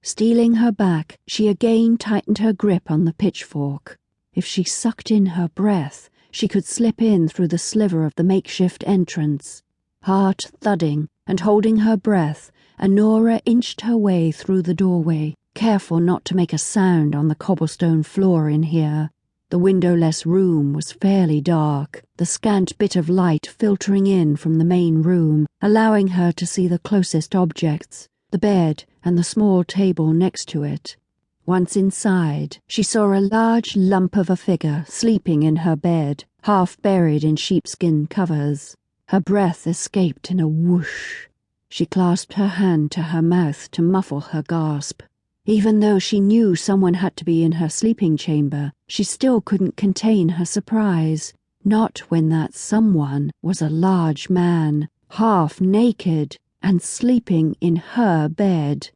Steeling her back, she again tightened her grip on the pitchfork. If she sucked in her breath, she could slip in through the sliver of the makeshift entrance. Heart thudding and holding her breath, Anora inched her way through the doorway, careful not to make a sound on the cobblestone floor in here. The windowless room was fairly dark, the scant bit of light filtering in from the main room, allowing her to see the closest objects, the bed and the small table next to it. Once inside, she saw a large lump of a figure sleeping in her bed, half buried in sheepskin covers. Her breath escaped in a whoosh. She clasped her hand to her mouth to muffle her gasp. Even though she knew someone had to be in her sleeping chamber, she still couldn't contain her surprise. Not when that someone was a large man, half naked, and sleeping in her bed.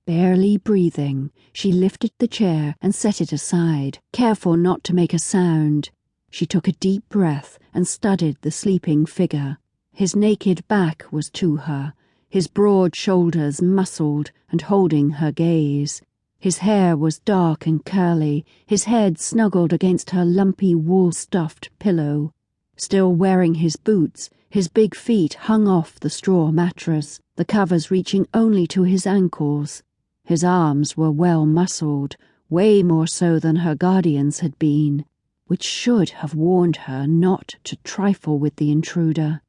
Barely breathing, she lifted the chair and set it aside, careful not to make a sound. She took a deep breath and studied the sleeping figure. His naked back was to her, his broad shoulders muscled and holding her gaze. His hair was dark and curly, his head snuggled against her lumpy wool-stuffed pillow. Still wearing his boots, his big feet hung off the straw mattress, the covers reaching only to his ankles. His arms were well muscled, way more so than her guardian's had been, which should have warned her not to trifle with the intruder.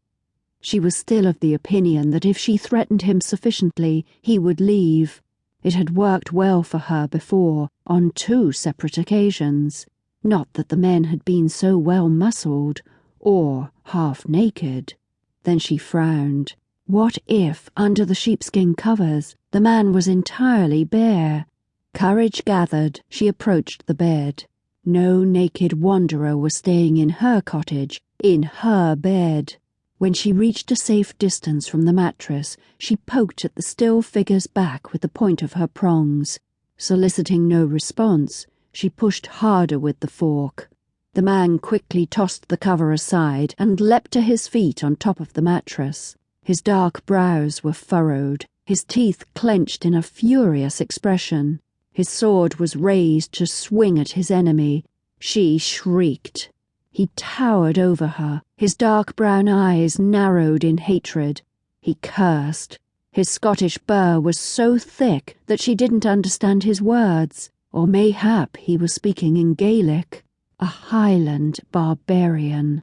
She was still of the opinion that if she threatened him sufficiently, he would leave. It had worked well for her before, on 2 separate occasions. Not that the men had been so well muscled, or half naked. Then she frowned. What if, under the sheepskin covers, the man was entirely bare? Courage gathered, she approached the bed. No naked wanderer was staying in her cottage, in her bed. When she reached a safe distance from the mattress, she poked at the still figure's back with the point of her prongs. Soliciting no response, she pushed harder with the fork. The man quickly tossed the cover aside and leapt to his feet on top of the mattress. His dark brows were furrowed, his teeth clenched in a furious expression. His sword was raised to swing at his enemy. She shrieked. He towered over her, his dark brown eyes narrowed in hatred. He cursed. His Scottish burr was so thick that she didn't understand his words, or mayhap he was speaking in Gaelic. A Highland barbarian.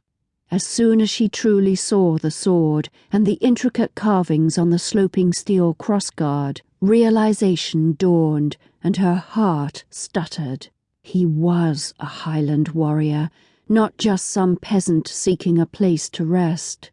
As soon as she truly saw the sword and the intricate carvings on the sloping steel crossguard, realization dawned and her heart stuttered. He was a Highland warrior, not just some peasant seeking a place to rest.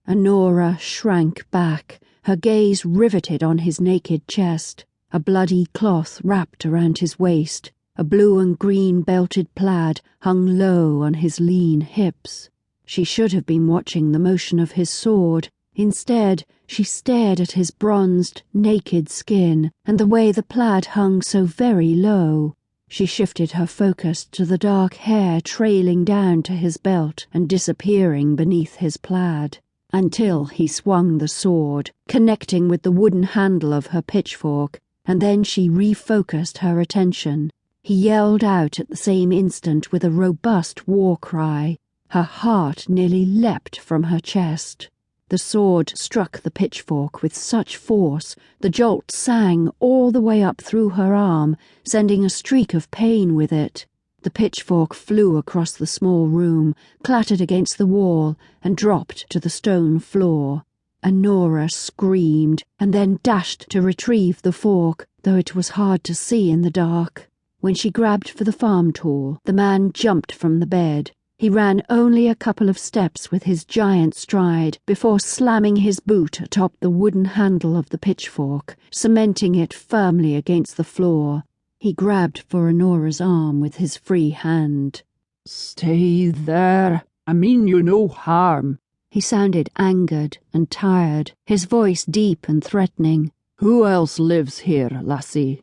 Anora shrank back, her gaze riveted on his naked chest, a bloody cloth wrapped around his waist. A blue and green belted plaid hung low on his lean hips. She should have been watching the motion of his sword. Instead, she stared at his bronzed, naked skin and the way the plaid hung so very low. She shifted her focus to the dark hair trailing down to his belt and disappearing beneath his plaid, until he swung the sword, connecting with the wooden handle of her pitchfork, and then she refocused her attention. He yelled out at the same instant with a robust war cry. Her heart nearly leapt from her chest. The sword struck the pitchfork with such force, the jolt sang all the way up through her arm, sending a streak of pain with it. The pitchfork flew across the small room, clattered against the wall, and dropped to the stone floor. Anora screamed, and then dashed to retrieve the fork, though it was hard to see in the dark. When she grabbed for the farm tool, the man jumped from the bed. He ran only a couple of steps with his giant stride before slamming his boot atop the wooden handle of the pitchfork, cementing it firmly against the floor. He grabbed for Anora's arm with his free hand. "Stay there. I mean you no harm." He sounded angered and tired, his voice deep and threatening. "Who else lives here, lassie?"